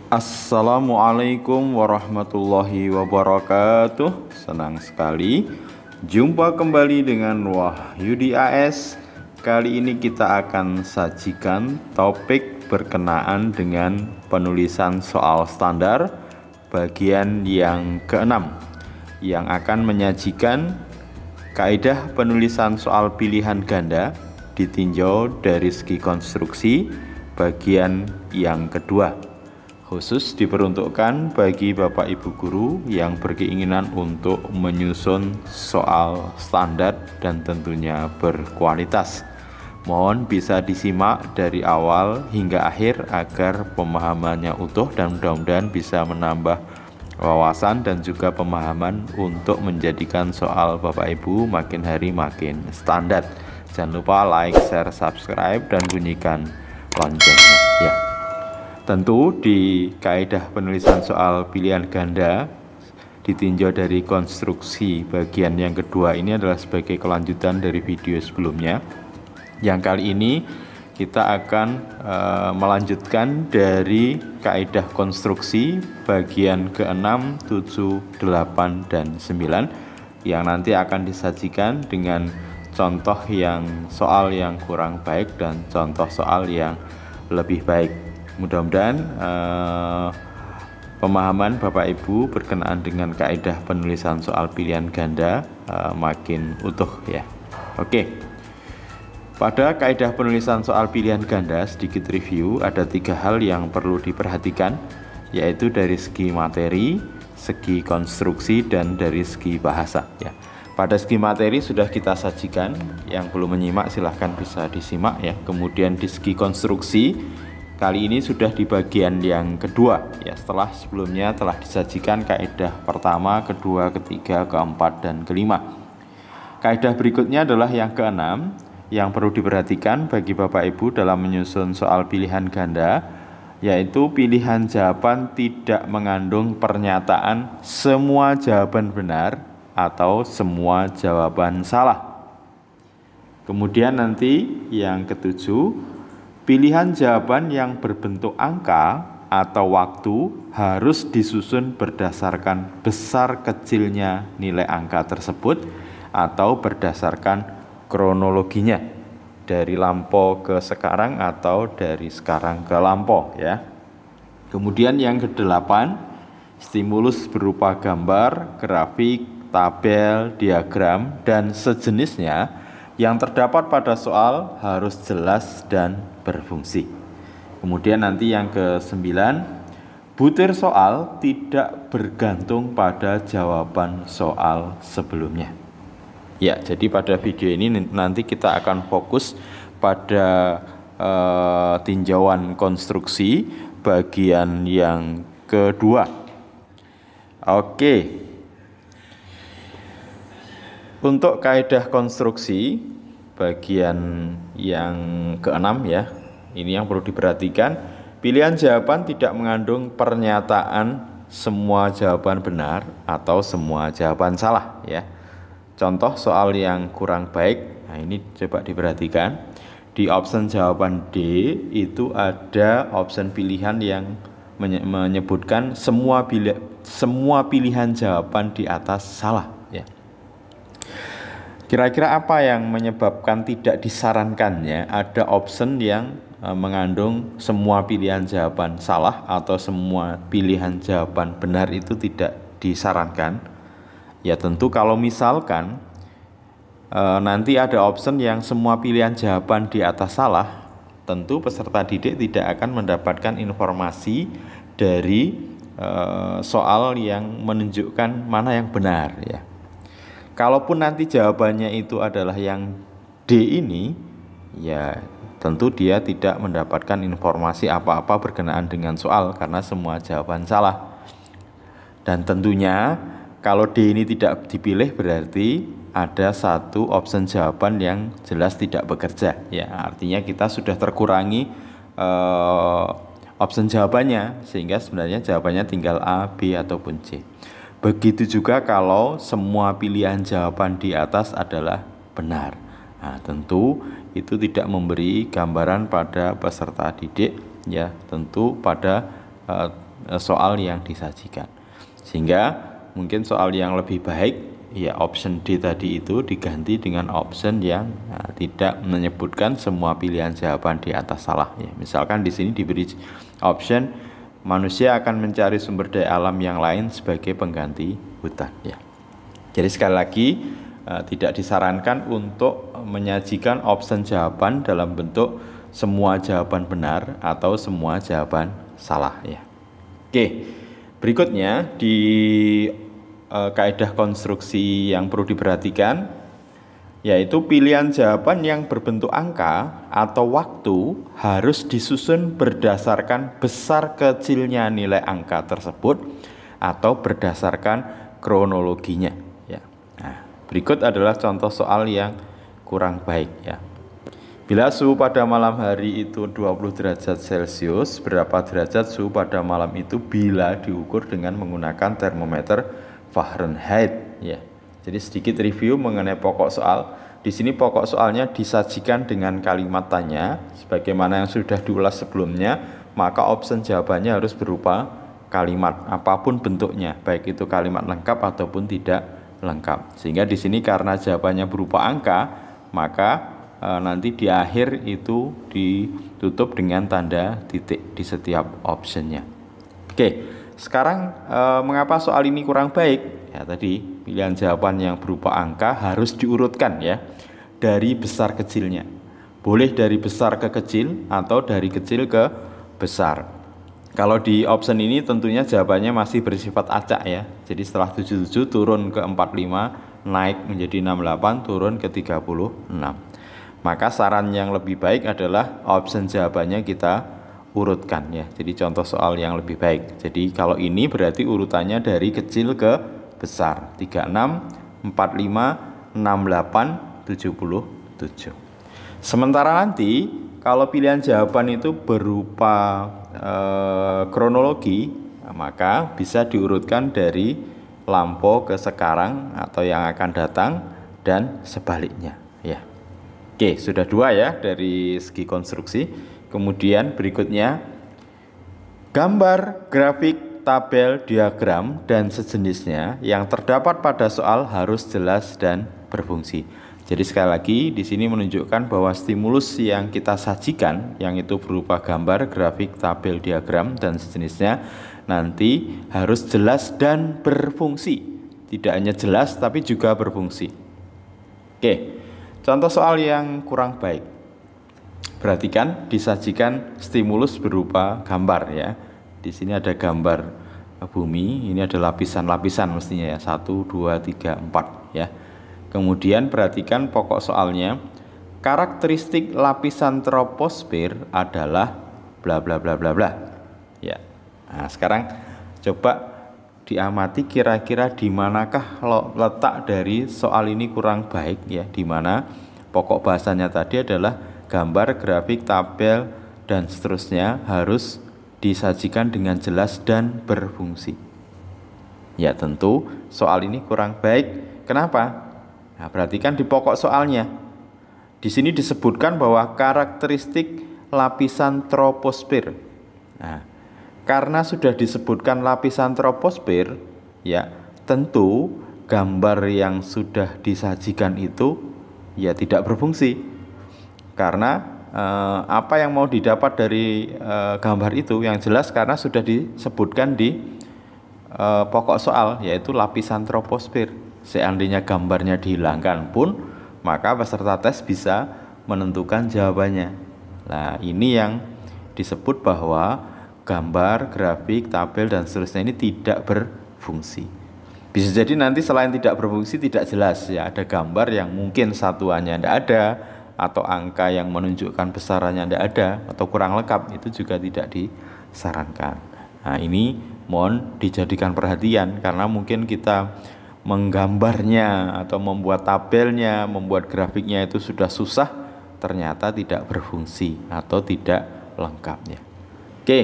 Assalamualaikum warahmatullahi wabarakatuh. Senang sekali jumpa kembali dengan Wahyudi AS. Kali ini kita akan sajikan topik berkenaan dengan penulisan soal standar bagian yang ke-6 yang akan menyajikan kaidah penulisan soal pilihan ganda ditinjau dari segi konstruksi bagian yang kedua. Khusus diperuntukkan bagi Bapak Ibu guru yang berkeinginan untuk menyusun soal standar dan tentunya berkualitas. Mohon bisa disimak dari awal hingga akhir agar pemahamannya utuh dan mudah-mudahan bisa menambah wawasan dan juga pemahaman untuk menjadikan soal Bapak Ibu makin hari makin standar. Jangan lupa like, share, subscribe, dan bunyikan loncengnya ya. Tentu di kaidah penulisan soal pilihan ganda ditinjau dari konstruksi bagian yang kedua ini adalah sebagai kelanjutan dari video sebelumnya. Yang kali ini kita akan melanjutkan dari kaidah konstruksi bagian ke-6, 7, 8, dan 9 yang nanti akan disajikan dengan contoh soal yang kurang baik dan contoh soal yang lebih baik. Mudah-mudahan pemahaman Bapak Ibu berkenaan dengan kaidah penulisan soal pilihan ganda makin utuh ya. Oke. Pada kaidah penulisan soal pilihan ganda sedikit review, ada 3 hal yang perlu diperhatikan, yaitu dari segi materi, segi konstruksi, dan dari segi bahasa ya. Pada segi materi sudah kita sajikan, yang belum menyimak silahkan bisa disimak ya. Kemudian di segi konstruksi kali ini sudah di bagian yang kedua ya, setelah sebelumnya telah disajikan kaidah pertama, kedua, ketiga, keempat, dan kelima. Kaidah berikutnya adalah yang keenam yang perlu diperhatikan bagi Bapak Ibu dalam menyusun soal pilihan ganda, yaitu pilihan jawaban tidak mengandung pernyataan semua jawaban benar atau semua jawaban salah. Kemudian nanti yang ketujuh, pilihan jawaban yang berbentuk angka atau waktu harus disusun berdasarkan besar kecilnya nilai angka tersebut atau berdasarkan kronologinya dari lampau ke sekarang atau dari sekarang ke lampau ya. Kemudian yang kedelapan, stimulus berupa gambar, grafik, tabel, diagram, dan sejenisnya yang terdapat pada soal harus jelas dan berfungsi. Kemudian nanti yang ke-9, butir soal tidak bergantung pada jawaban soal sebelumnya. Ya, jadi pada video ini nanti kita akan fokus pada tinjauan konstruksi bagian yang kedua. Oke. Untuk kaidah konstruksi bagian yang ke-6 ya, ini yang perlu diperhatikan. Pilihan jawaban tidak mengandung pernyataan semua jawaban benar atau semua jawaban salah ya. Contoh soal yang kurang baik, nah ini coba diperhatikan. Di option jawaban D itu ada option pilihan yang menyebutkan semua pilihan jawaban di atas salah ya. Kira-kira apa yang menyebabkan tidak disarankannya ada option yang mengandung semua pilihan jawaban salah atau semua pilihan jawaban benar itu tidak disarankan? Ya tentu kalau misalkan nanti ada option yang semua pilihan jawaban di atas salah, tentu peserta didik tidak akan mendapatkan informasi dari soal yang menunjukkan mana yang benar ya. Kalaupun nanti jawabannya itu adalah yang D ini, ya tentu dia tidak mendapatkan informasi apa-apa berkenaan dengan soal karena semua jawaban salah. Dan tentunya kalau D ini tidak dipilih berarti ada satu option jawaban yang jelas tidak bekerja. Ya, artinya kita sudah terkurangi option jawabannya sehingga sebenarnya jawabannya tinggal A, B, ataupun C. Begitu juga kalau semua pilihan jawaban di atas adalah benar. Nah, tentu itu tidak memberi gambaran pada peserta didik ya, tentu pada soal yang disajikan. Sehingga mungkin soal yang lebih baik ya option D tadi itu diganti dengan option yang tidak menyebutkan semua pilihan jawaban di atas salah ya. Misalkan di sini diberi option manusia akan mencari sumber daya alam yang lain sebagai pengganti hutan ya. Jadi sekali lagi tidak disarankan untuk menyajikan option jawaban dalam bentuk semua jawaban benar atau semua jawaban salah ya. Oke, berikutnya di kaidah konstruksi yang perlu diperhatikan yaitu pilihan jawaban yang berbentuk angka atau waktu harus disusun berdasarkan besar kecilnya nilai angka tersebut atau berdasarkan kronologinya ya. Nah, berikut adalah contoh soal yang kurang baik ya. Bila suhu pada malam hari itu 20 derajat Celcius, berapa derajat suhu pada malam itu bila diukur dengan menggunakan termometer Fahrenheit ya. Jadi sedikit review mengenai pokok soal. Di sini pokok soalnya disajikan dengan kalimat tanya sebagaimana yang sudah diulas sebelumnya, maka option jawabannya harus berupa kalimat apapun bentuknya, baik itu kalimat lengkap ataupun tidak lengkap. Sehingga di sini karena jawabannya berupa angka, maka nanti di akhir itu ditutup dengan tanda titik di setiap optionnya. Oke, sekarang mengapa soal ini kurang baik? Ya tadi pilihan jawaban yang berupa angka harus diurutkan ya dari besar kecilnya. Boleh dari besar ke kecil atau dari kecil ke besar. Kalau di option ini tentunya jawabannya masih bersifat acak ya. Jadi setelah 77 turun ke 45, naik menjadi 68, turun ke 36. Maka saran yang lebih baik adalah option jawabannya kita urutkan ya. Jadi contoh soal yang lebih baik. Jadi kalau ini berarti urutannya dari kecil ke besar. 36, 45, 68, 77. Sementara nanti kalau pilihan jawaban itu berupa kronologi, maka bisa diurutkan dari lampau ke sekarang atau yang akan datang dan sebaliknya ya. Oke, sudah dua ya dari segi konstruksi. Kemudian berikutnya gambar, grafik, tabel, diagram, dan sejenisnya yang terdapat pada soal harus jelas dan berfungsi. Jadi sekali lagi di sini menunjukkan bahwa stimulus yang kita sajikan yang itu berupa gambar, grafik, tabel, diagram, dan sejenisnya nanti harus jelas dan berfungsi. Tidak hanya jelas tapi juga berfungsi. Oke. Contoh soal yang kurang baik. Perhatikan disajikan stimulus berupa gambar ya. Di sini ada gambar bumi, ini ada lapisan-lapisan mestinya ya. 1 2 3 4 ya. Kemudian perhatikan pokok soalnya. Karakteristik lapisan troposfer adalah bla bla bla bla bla. Ya. Nah, sekarang coba diamati kira-kira di manakah letak dari soal ini kurang baik ya, di mana pokok bahasanya tadi adalah gambar, grafik, tabel, dan seterusnya harus disajikan dengan jelas dan berfungsi. Ya tentu soal ini kurang baik. Kenapa? Nah, perhatikan di pokok soalnya. Di sini disebutkan bahwa karakteristik lapisan troposfer. Nah, karena sudah disebutkan lapisan troposfer, ya tentu gambar yang sudah disajikan itu ya tidak berfungsi. Karena apa yang mau didapat dari gambar itu yang jelas karena sudah disebutkan di pokok soal, yaitu lapisan troposfer. Seandainya gambarnya dihilangkan pun, maka peserta tes bisa menentukan jawabannya. Nah, ini yang disebut bahwa gambar, grafik, tabel, dan seterusnya ini tidak berfungsi. Bisa jadi nanti selain tidak berfungsi tidak jelas ya, ada gambar yang mungkin satuannya tidak ada, atau angka yang menunjukkan besarannya tidak ada, atau kurang lengkap, itu juga tidak disarankan. Nah ini mohon dijadikan perhatian karena mungkin kita menggambarnya atau membuat tabelnya, membuat grafiknya itu sudah susah, ternyata tidak berfungsi atau tidak lengkap ya. Oke.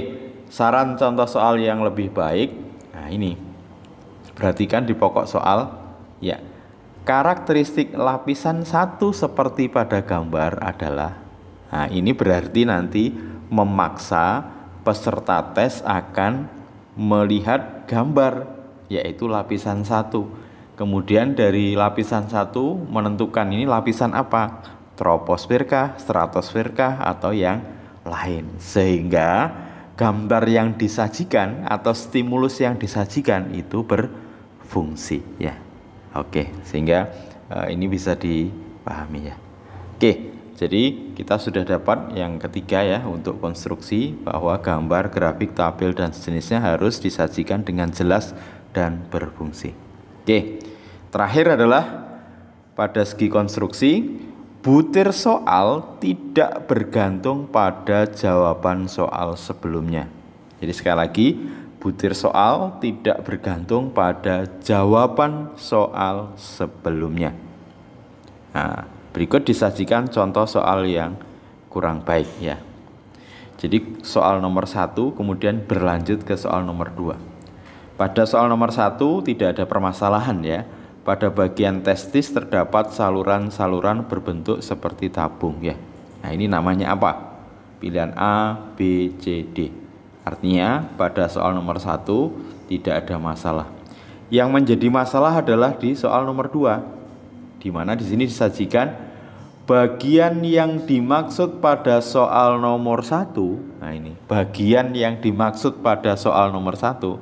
Saran contoh soal yang lebih baik. Nah ini perhatikan di pokok soal ya. Karakteristik lapisan 1 seperti pada gambar adalah. Nah ini berarti nanti memaksa peserta tes akan melihat gambar, yaitu lapisan 1. Kemudian dari lapisan 1 menentukan ini lapisan apa, troposfer kah, stratosfer kah, atau yang lain, sehingga gambar yang disajikan atau stimulus yang disajikan itu berfungsi ya. Oke, sehingga ini bisa dipahami ya. Oke, jadi kita sudah dapat yang ketiga ya untuk konstruksi, bahwa gambar, grafik, tabel dan sejenisnya harus disajikan dengan jelas dan berfungsi. Oke, terakhir adalah pada segi konstruksi, butir soal tidak bergantung pada jawaban soal sebelumnya. Jadi sekali lagi, butir soal tidak bergantung pada jawaban soal sebelumnya. Nah, berikut disajikan contoh soal yang kurang baik ya. Jadi soal nomor 1 kemudian berlanjut ke soal nomor 2. Pada soal nomor 1 tidak ada permasalahan ya. Pada bagian testis terdapat saluran-saluran berbentuk seperti tabung ya. Nah, ini namanya apa? Pilihan A, B, C, D. Artinya pada soal nomor 1 tidak ada masalah. Yang menjadi masalah adalah di soal nomor 2, di mana di sini disajikan bagian yang dimaksud pada soal nomor 1. Nah, ini bagian yang dimaksud pada soal nomor 1.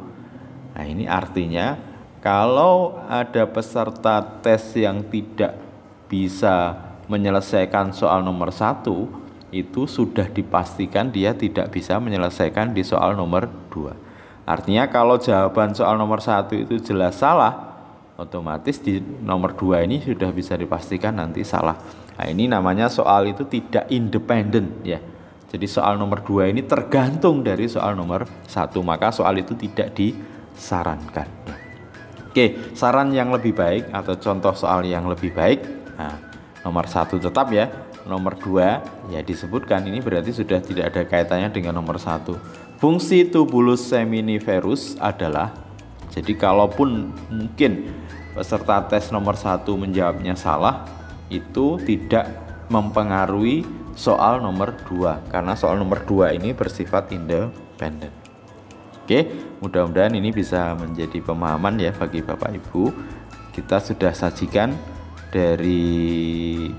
Nah, ini artinya kalau ada peserta tes yang tidak bisa menyelesaikan soal nomor 1, itu sudah dipastikan dia tidak bisa menyelesaikan di soal nomor 2. Artinya kalau jawaban soal nomor 1 itu jelas salah, otomatis di nomor 2 ini sudah bisa dipastikan nanti salah. Nah, ini namanya soal itu tidak independen ya. Jadi soal nomor 2 ini tergantung dari soal nomor 1, maka soal itu tidak disarankan. Oke, saran yang lebih baik atau contoh soal yang lebih baik, nah, nomor 1 tetap ya, nomor 2 ya disebutkan, ini berarti sudah tidak ada kaitannya dengan nomor 1. Fungsi tubulus seminiferus adalah, jadi kalaupun mungkin peserta tes nomor 1 menjawabnya salah, itu tidak mempengaruhi soal nomor 2, karena soal nomor 2 ini bersifat independen. Oke, mudah-mudahan ini bisa menjadi pemahaman ya bagi Bapak Ibu. Kita sudah sajikan dari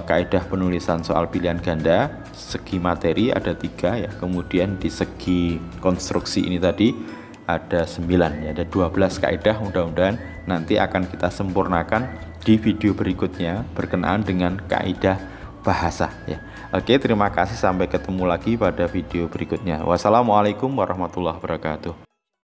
kaidah penulisan soal pilihan ganda, segi materi ada 3 ya, kemudian di segi konstruksi ini tadi ada 9 ya, ada 12 kaidah. Mudah-mudahan nanti akan kita sempurnakan di video berikutnya berkenaan dengan kaidah bahasa ya. Oke, terima kasih, sampai ketemu lagi pada video berikutnya. Wassalamualaikum warahmatullahi wabarakatuh.